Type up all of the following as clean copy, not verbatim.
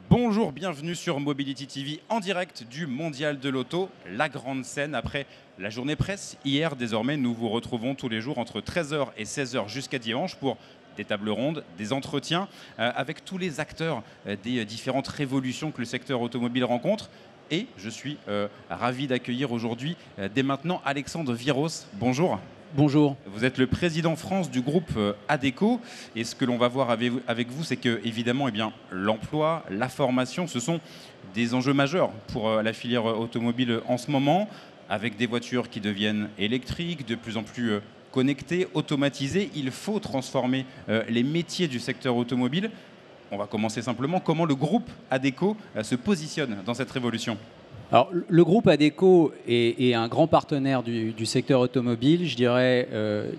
Bonjour, bienvenue sur Mobility TV en direct du Mondial de l'Auto, la grande scène après la journée presse. Hier, désormais, nous vous retrouvons tous les jours entre 13h et 16h jusqu'à dimanche pour des tables rondes, des entretiens avec tous les acteurs des différentes révolutions que le secteur automobile rencontre. Et je suis ravi d'accueillir aujourd'hui, dès maintenant, Alexandre Viros. Bonjour. Bonjour. Vous êtes le président France du groupe ADECO. Et ce que l'on va voir avec vous, c'est que, évidemment, l'emploi, la formation, ce sont des enjeux majeurs pour la filière automobile en ce moment, avec des voitures qui deviennent électriques, de plus en plus connectées, automatisées. Il faut transformer les métiers du secteur automobile. On va commencer simplement. Comment le groupe ADECO se positionne dans cette révolution ? Alors, le groupe ADECO est un grand partenaire du secteur automobile, je dirais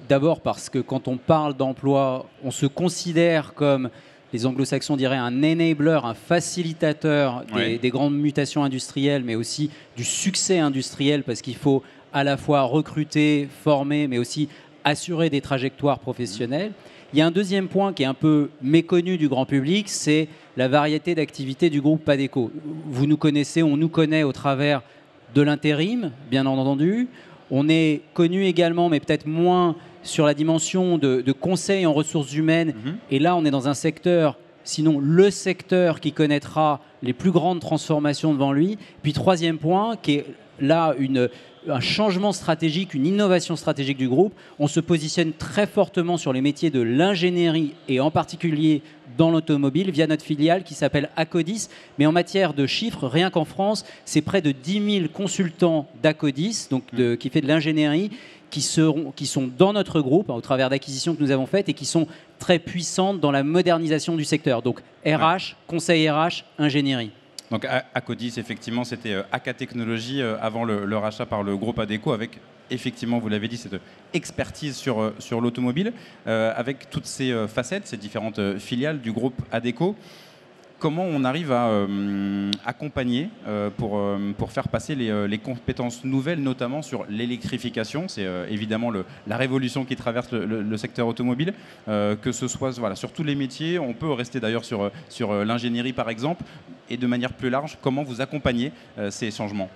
d'abord parce que quand on parle d'emploi, on se considère comme, les anglo-saxons diraient, un enabler, un facilitateur des grandes mutations industrielles, mais aussi du succès industriel, parce qu'il faut à la fois recruter, former, mais aussi assurer des trajectoires professionnelles. Il y a un deuxième point qui est un peu méconnu du grand public, c'est la variété d'activités du groupe ADECO. Vous nous connaissez, on nous connaît au travers de l'intérim, bien entendu. On est connu également, mais peut-être moins sur la dimension de conseil en ressources humaines. Et là, on est dans un secteur, sinon le secteur qui connaîtra les plus grandes transformations devant lui. Puis troisième point, qui est là un changement stratégique, une innovation stratégique du groupe. On se positionne très fortement sur les métiers de l'ingénierie et en particulier dans l'automobile via notre filiale qui s'appelle Acodis. Mais en matière de chiffres, rien qu'en France, c'est près de 10 000 consultants d'Acodis, donc qui fait de l'ingénierie, qui sont dans notre groupe au travers d'acquisitions que nous avons faites et qui sont très puissantes dans la modernisation du secteur. Donc RH, conseil RH, ingénierie. Donc Acodis, effectivement, c'était AK Technologies avant le rachat par le groupe ADECO avec, effectivement, vous l'avez dit, cette expertise sur l'automobile, avec toutes ces facettes, ces différentes filiales du groupe ADECO. Comment on arrive à accompagner pour faire passer les compétences nouvelles, notamment sur l'électrification. C'est évidemment la révolution qui traverse le secteur automobile, que ce soit sur tous les métiers. On peut rester d'ailleurs sur l'ingénierie, par exemple, et de manière plus large, comment vous accompagnez ces changements ?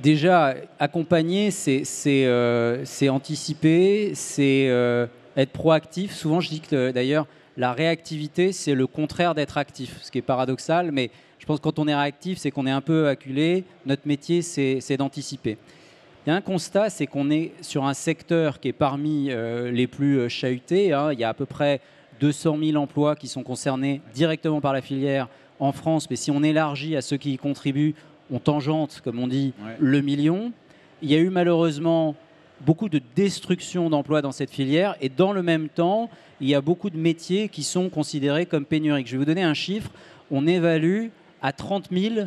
Déjà, accompagner, c'est anticiper, c'est être proactif. Souvent, je dis que d'ailleurs, la réactivité, c'est le contraire d'être actif, ce qui est paradoxal, mais je pense que quand on est réactif, c'est qu'on est un peu acculé. Notre métier, c'est d'anticiper. Il y a un constat, c'est qu'on est sur un secteur qui est parmi les plus chahutés. Il y a à peu près 200 000 emplois qui sont concernés directement par la filière en France, mais si on élargit à ceux qui y contribuent, on tangente, comme on dit, le million. Il y a eu malheureusement beaucoup de destruction d'emplois dans cette filière et dans le même temps, il y a beaucoup de métiers qui sont considérés comme pénuriques. Je vais vous donner un chiffre. On évalue à 30 000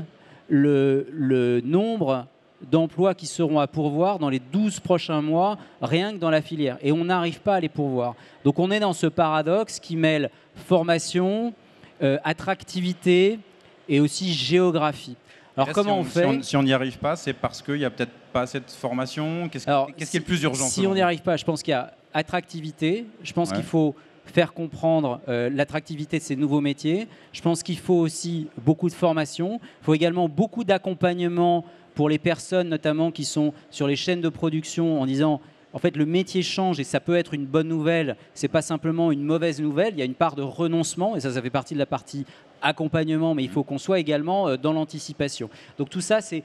le nombre d'emplois qui seront à pourvoir dans les 12 prochains mois, rien que dans la filière. Et on n'arrive pas à les pourvoir. Donc on est dans ce paradoxe qui mêle formation, attractivité et aussi géographie. Alors comment on fait ? Si on n'y arrive pas, c'est parce qu'il n'y a peut-être pas assez de formation. Qu'est-ce qui est le plus urgent ? Si on n'y arrive pas, je pense qu'il y a attractivité. Je pense qu'il faut faire comprendre l'attractivité de ces nouveaux métiers. Je pense qu'il faut aussi beaucoup de formation. Il faut également beaucoup d'accompagnement pour les personnes, notamment qui sont sur les chaînes de production, en disant en fait le métier change et ça peut être une bonne nouvelle. C'est pas simplement une mauvaise nouvelle. Il y a une part de renoncement et ça fait partie de la partie accompagnement, mais il faut qu'on soit également dans l'anticipation. Donc tout ça, c'est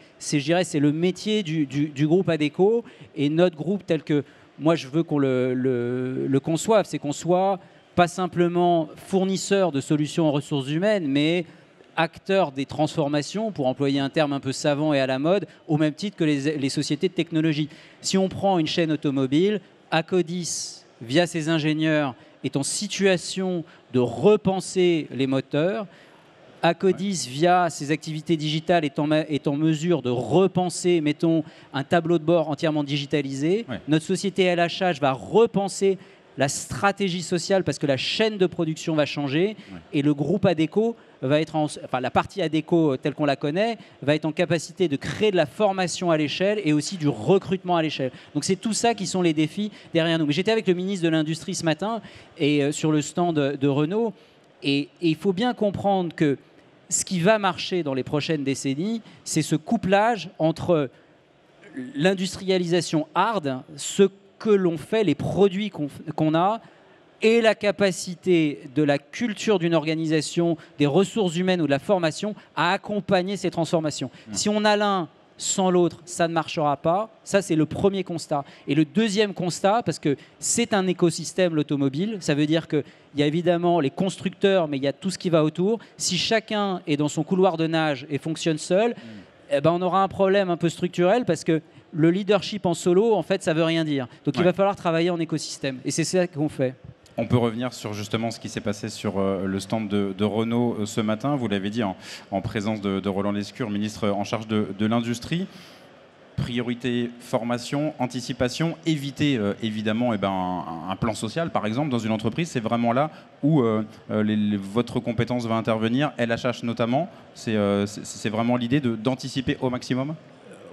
le métier du groupe ADECO et notre groupe tel que moi je veux qu'on le conçoive, c'est qu'on soit pas simplement fournisseur de solutions en ressources humaines, mais acteur des transformations, pour employer un terme un peu savant et à la mode, au même titre que les sociétés de technologie. Si on prend une chaîne automobile, Acodis, via ses ingénieurs, est en situation de repenser les moteurs. Acodis, via ses activités digitales, est en mesure de repenser, mettons, un tableau de bord entièrement digitalisé. Notre société LHH va repenser la stratégie sociale, parce que la chaîne de production va changer, et le groupe Adecco va être la partie Adecco telle qu'on la connaît va être en capacité de créer de la formation à l'échelle et aussi du recrutement à l'échelle. Donc c'est tout ça qui sont les défis derrière nous. Mais j'étais avec le ministre de l'Industrie ce matin et sur le stand de Renault, et il faut bien comprendre que ce qui va marcher dans les prochaines décennies, c'est ce couplage entre l'industrialisation hard, ce que l'on fait, les produits qu'on a, et la capacité de la culture d'une organisation, des ressources humaines ou de la formation à accompagner ces transformations. Si on a l'un sans l'autre, ça ne marchera pas. Ça, c'est le premier constat. Et le deuxième constat, parce que c'est un écosystème, l'automobile, ça veut dire qu'il y a évidemment les constructeurs, mais il y a tout ce qui va autour. Si chacun est dans son couloir de nage et fonctionne seul, eh ben, on aura un problème un peu structurel, parce que le leadership en solo, en fait, ça ne veut rien dire. Donc il va falloir travailler en écosystème. Et c'est ça qu'on fait. On peut revenir sur justement ce qui s'est passé sur le stand de Renault ce matin. Vous l'avez dit en présence de Roland Lescure, ministre en charge de l'industrie. Priorité formation, anticipation, éviter évidemment un plan social par exemple dans une entreprise. C'est vraiment là où votre compétence va intervenir, LHH notamment. C'est vraiment l'idée d'anticiper au maximum.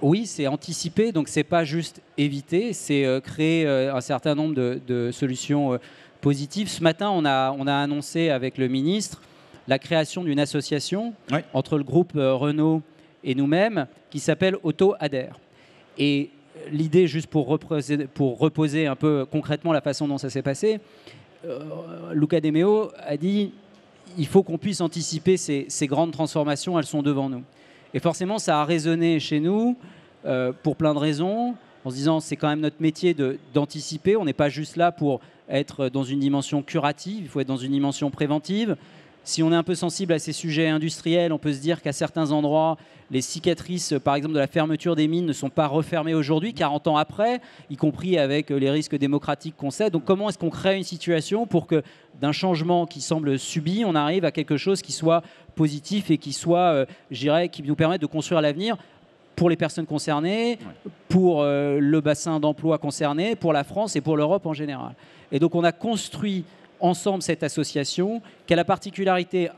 Oui, c'est anticiper, donc c'est pas juste éviter, c'est créer un certain nombre de solutions positives. Ce matin, on a annoncé avec le ministre la création d'une association entre le groupe Renault et nous-mêmes qui s'appelle Auto-Adhère. Et l'idée, juste pour reposer un peu concrètement la façon dont ça s'est passé, Luca De Meo a dit il faut qu'on puisse anticiper ces grandes transformations, elles sont devant nous. Et forcément, ça a résonné chez nous pour plein de raisons, en se disant c'est quand même notre métier d'anticiper. On n'est pas juste là pour être dans une dimension curative, il faut être dans une dimension préventive. Si on est un peu sensible à ces sujets industriels, on peut se dire qu'à certains endroits, les cicatrices, par exemple, de la fermeture des mines ne sont pas refermées aujourd'hui, 40 ans après, y compris avec les risques démocratiques qu'on sait. Donc comment est-ce qu'on crée une situation pour que d'un changement qui semble subi, on arrive à quelque chose qui soit positif et qui soit, je dirais, qui nous permette de construire l'avenir pour les personnes concernées, pour le bassin d'emploi concerné, pour la France et pour l'Europe en général. Et donc on a construit ensemble cette association qui a la particularité,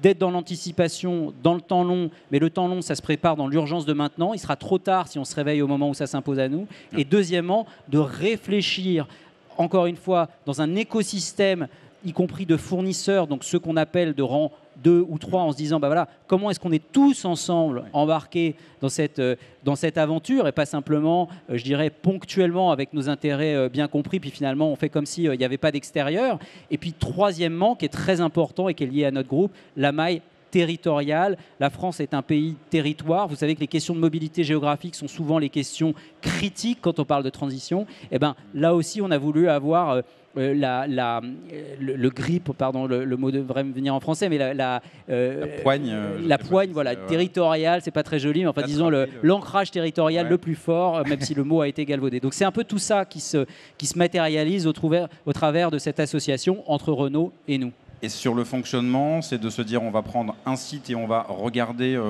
d'être dans l'anticipation, dans le temps long, mais le temps long, ça se prépare dans l'urgence de maintenant. Il sera trop tard si on se réveille au moment où ça s'impose à nous. Et deuxièmement, de réfléchir, encore une fois, dans un écosystème, y compris de fournisseurs, donc ceux qu'on appelle de rang 2 ou 3, en se disant, bah voilà, comment est-ce qu'on est tous ensemble embarqués dans cette aventure, et pas simplement, je dirais, ponctuellement avec nos intérêts bien compris, puis finalement on fait comme s'il n'y avait pas d'extérieur. Et puis troisièmement, qui est très important et qui est lié à notre groupe, la maille territoriale. La France est un pays territoire. Vous savez que les questions de mobilité géographique sont souvent les questions critiques quand on parle de transition. Et ben, là aussi, on a voulu avoir le grip, pardon, le mot devrait me venir en français, mais la poigne, voilà, territoriale, c'est pas très joli, mais enfin disons l'ancrage territorial le plus fort, même si le mot a été galvaudé. Donc c'est un peu tout ça qui se matérialise au travers de cette association entre Renault et nous. Et sur le fonctionnement, c'est de se dire on va prendre un site et on va regarder,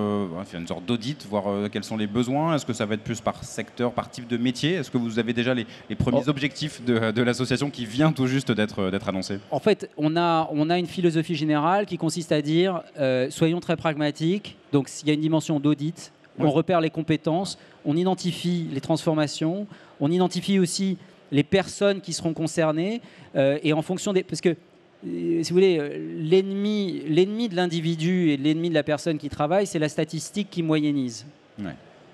faire une sorte d'audit, voir quels sont les besoins. Est-ce que ça va être plus par secteur, par type de métier? Est-ce que vous avez déjà les premiers objectifs de l'association qui vient tout juste d'être annoncé? En fait, on a une philosophie générale qui consiste à dire soyons très pragmatiques. Donc s'il y a une dimension d'audit, on repère les compétences, on identifie les transformations, on identifie aussi les personnes qui seront concernées et en fonction des... Parce que si vous voulez, l'ennemi de l'individu et l'ennemi de la personne qui travaille, c'est la statistique qui moyennise.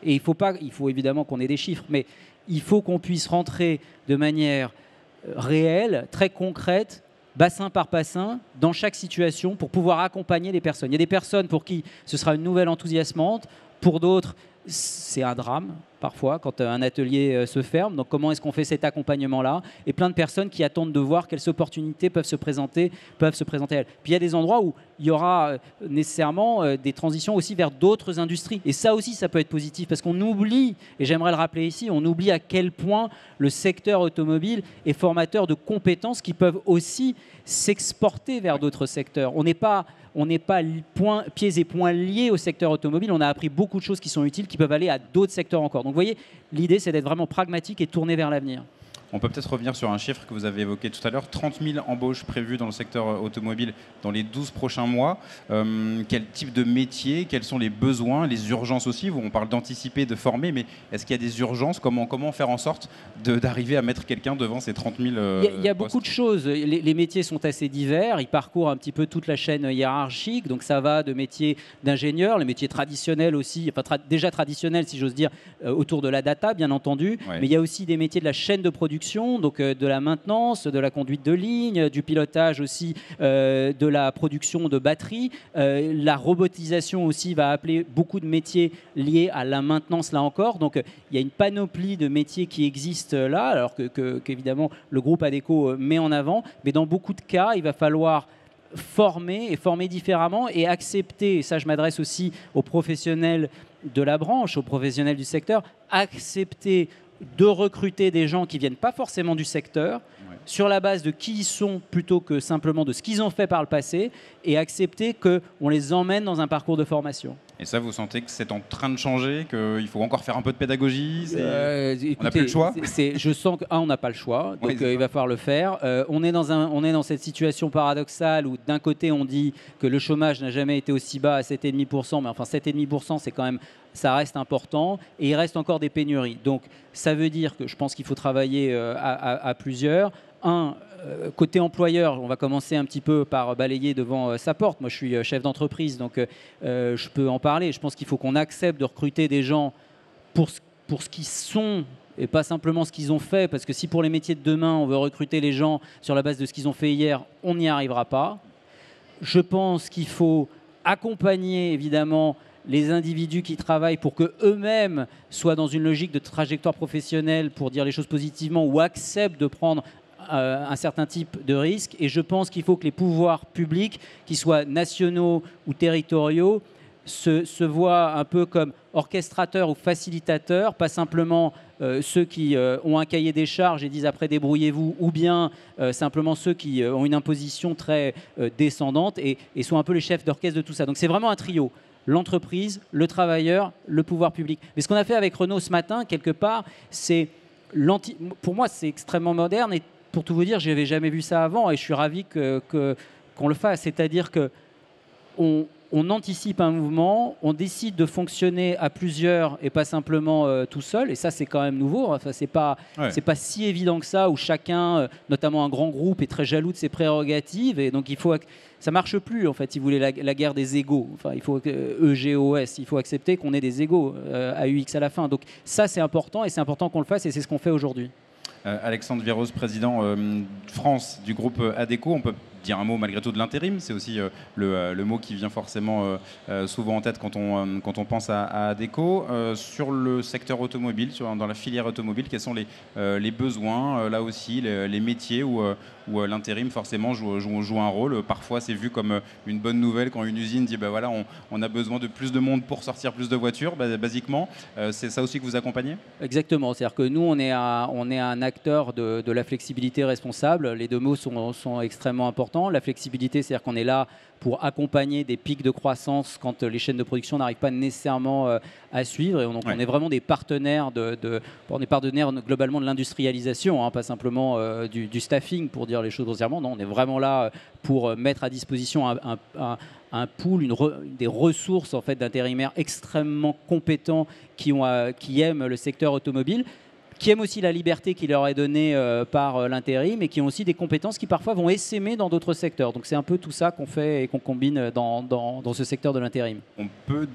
Et il faut évidemment qu'on ait des chiffres, mais il faut qu'on puisse rentrer de manière réelle, très concrète, bassin par bassin, dans chaque situation, pour pouvoir accompagner les personnes. Il y a des personnes pour qui ce sera une nouvelle enthousiasmante, pour d'autres, c'est un drame parfois quand un atelier se ferme. Donc comment est-ce qu'on fait cet accompagnement-là? Et plein de personnes qui attendent de voir quelles opportunités peuvent se présenter à elles. Puis il y a des endroits où il y aura nécessairement des transitions aussi vers d'autres industries. Et ça aussi, ça peut être positif parce qu'on oublie, et j'aimerais le rappeler ici, on oublie à quel point le secteur automobile est formateur de compétences qui peuvent aussi s'exporter vers d'autres secteurs. On n'est pas pieds et poings liés au secteur automobile. On a appris beaucoup de choses qui sont utiles, qui peuvent aller à d'autres secteurs encore. Donc vous voyez, l'idée, c'est d'être vraiment pragmatique et tourné vers l'avenir. On peut peut-être revenir sur un chiffre que vous avez évoqué tout à l'heure, 30 000 embauches prévues dans le secteur automobile dans les 12 prochains mois. Quel type de métier, quels sont les besoins, les urgences aussi? On parle d'anticiper, de former, mais est-ce qu'il y a des urgences? Comment faire en sorte d'arriver à mettre quelqu'un devant ces 30 000 Il y a beaucoup de choses. Les métiers sont assez divers. Ils parcourent un petit peu toute la chaîne hiérarchique. Donc ça va de métiers d'ingénieurs, les métiers traditionnels aussi, enfin déjà traditionnels si j'ose dire, autour de la data bien entendu. Ouais. Mais il y a aussi des métiers de la chaîne de production, donc de la maintenance, de la conduite de ligne, du pilotage aussi, de la production de batteries. La robotisation aussi va appeler beaucoup de métiers liés à la maintenance là encore. Donc il y a une panoplie de métiers qui existent là, alors qu'évidemment le groupe Adecco met en avant. Mais dans beaucoup de cas, il va falloir former et former différemment et accepter, et ça je m'adresse aussi aux professionnels de la branche, aux professionnels du secteur, accepter de recruter des gens qui ne viennent pas forcément du secteur, sur la base de qui ils sont plutôt que simplement de ce qu'ils ont fait par le passé, et accepter qu'on les emmène dans un parcours de formation. Et ça, vous sentez que c'est en train de changer, qu'il faut encore faire un peu de pédagogie? Écoutez, on n'a plus le choix? Je sens qu'on n'a pas le choix, donc il va falloir le faire. On est dans cette situation paradoxale où d'un côté on dit que le chômage n'a jamais été aussi bas à 7,5%, mais enfin 7,5% c'est quand même, ça reste important, et il reste encore des pénuries. Donc ça veut dire que je pense qu'il faut travailler à plusieurs. Côté employeur, on va commencer un petit peu par balayer devant sa porte. Moi, je suis chef d'entreprise, donc je peux en parler. Je pense qu'il faut qu'on accepte de recruter des gens pour ce qu'ils sont et pas simplement ce qu'ils ont fait, parce que si pour les métiers de demain, on veut recruter les gens sur la base de ce qu'ils ont fait hier, on n'y arrivera pas. Je pense qu'il faut accompagner, évidemment, les individus qui travaillent pour qu'eux-mêmes soient dans une logique de trajectoire professionnelle, pour dire les choses positivement, ou acceptent de prendre un certain type de risque. Et je pense qu'il faut que les pouvoirs publics, qu'ils soient nationaux ou territoriaux, se voient un peu comme orchestrateurs ou facilitateurs, pas simplement ceux qui ont un cahier des charges et disent après débrouillez-vous, ou bien simplement ceux qui ont une imposition très descendante et sont un peu les chefs d'orchestre de tout ça. Donc c'est vraiment un trio. L'entreprise, le travailleur, le pouvoir public. Mais ce qu'on a fait avec Renault ce matin, quelque part, c'est pour moi, c'est extrêmement moderne. Et pour tout vous dire, je n'avais jamais vu ça avant et je suis ravi qu'on le fasse. C'est-à-dire qu'on anticipe un mouvement, on décide de fonctionner à plusieurs et pas simplement tout seul. Et ça, c'est quand même nouveau. Enfin, c'est pas si évident que ça, où chacun, notamment un grand groupe, est très jaloux de ses prérogatives. Et donc, ça marche plus, en fait, si vous voulez, la guerre des égaux. Enfin, il faut EGOS, il faut accepter qu'on ait des égaux AUX à la fin. Donc ça, c'est important et c'est important qu'on le fasse et c'est ce qu'on fait aujourd'hui. Alexandre Viroz, président France du groupe Adecco. On peut dire un mot malgré tout de l'intérim. C'est aussi le mot qui vient forcément souvent en tête quand on pense à Adecco. Sur le secteur automobile, dans la filière automobile, quels sont les besoins, là aussi, les métiers où l'intérim forcément joue un rôle? Parfois, c'est vu comme une bonne nouvelle quand une usine dit voilà, on a besoin de plus de monde pour sortir plus de voitures, basiquement. C'est ça aussi que vous accompagnez? Exactement. C'est-à-dire que nous, on est un acteur de la flexibilité responsable. Les deux mots sont extrêmement importants. La flexibilité, c'est-à-dire qu'on est là pour accompagner des pics de croissance quand les chaînes de production n'arrivent pas nécessairement à suivre. Et on est vraiment des partenaires, on est partenaires globalement de l'industrialisation, pas simplement du staffing, pour dire les choses grossièrement. Non, on est vraiment là pour mettre à disposition un pool, des ressources en fait, d'intérimaires extrêmement compétents qui aiment le secteur automobile, qui aiment aussi la liberté qui leur est donnée par l'intérim et qui ont aussi des compétences qui parfois vont essaimer dans d'autres secteurs. Donc c'est un peu tout ça qu'on fait et qu'on combine dans ce secteur de l'intérim. On peut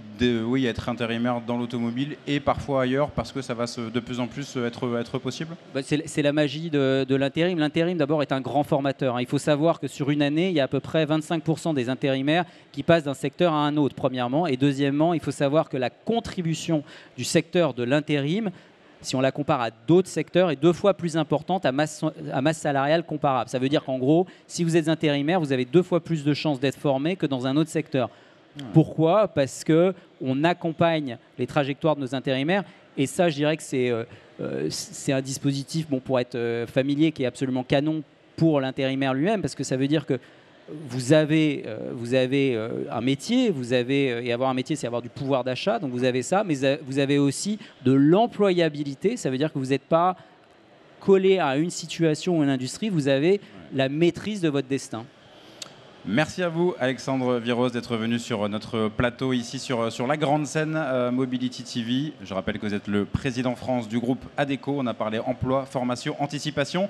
être intérimaire dans l'automobile et parfois ailleurs parce que ça va de plus en plus être possible? C'est la magie de l'intérim. L'intérim d'abord est un grand formateur. Il faut savoir que sur une année, il y a à peu près 25% des intérimaires qui passent d'un secteur à un autre, premièrement. Et deuxièmement, il faut savoir que la contribution du secteur de l'intérim, si on la compare à d'autres secteurs, est 2 fois plus importante à masse salariale comparable. Ça veut dire qu'en gros, si vous êtes intérimaire, vous avez 2 fois plus de chances d'être formé que dans un autre secteur. Pourquoi? Parce qu'on accompagne les trajectoires de nos intérimaires. Et ça, je dirais que c'est un dispositif pour être familier qui est absolument canon pour l'intérimaire lui-même, parce que ça veut dire que vous avez un métier, et avoir un métier, c'est avoir du pouvoir d'achat, donc vous avez ça, mais vous avez aussi de l'employabilité. Ça veut dire que vous n'êtes pas collé à une situation ou une industrie, vous avez la maîtrise de votre destin. Merci à vous, Alexandre Viros, d'être venu sur notre plateau ici sur la grande scène Mobility TV. Je rappelle que vous êtes le président France du groupe ADECO. On a parlé emploi, formation, anticipation.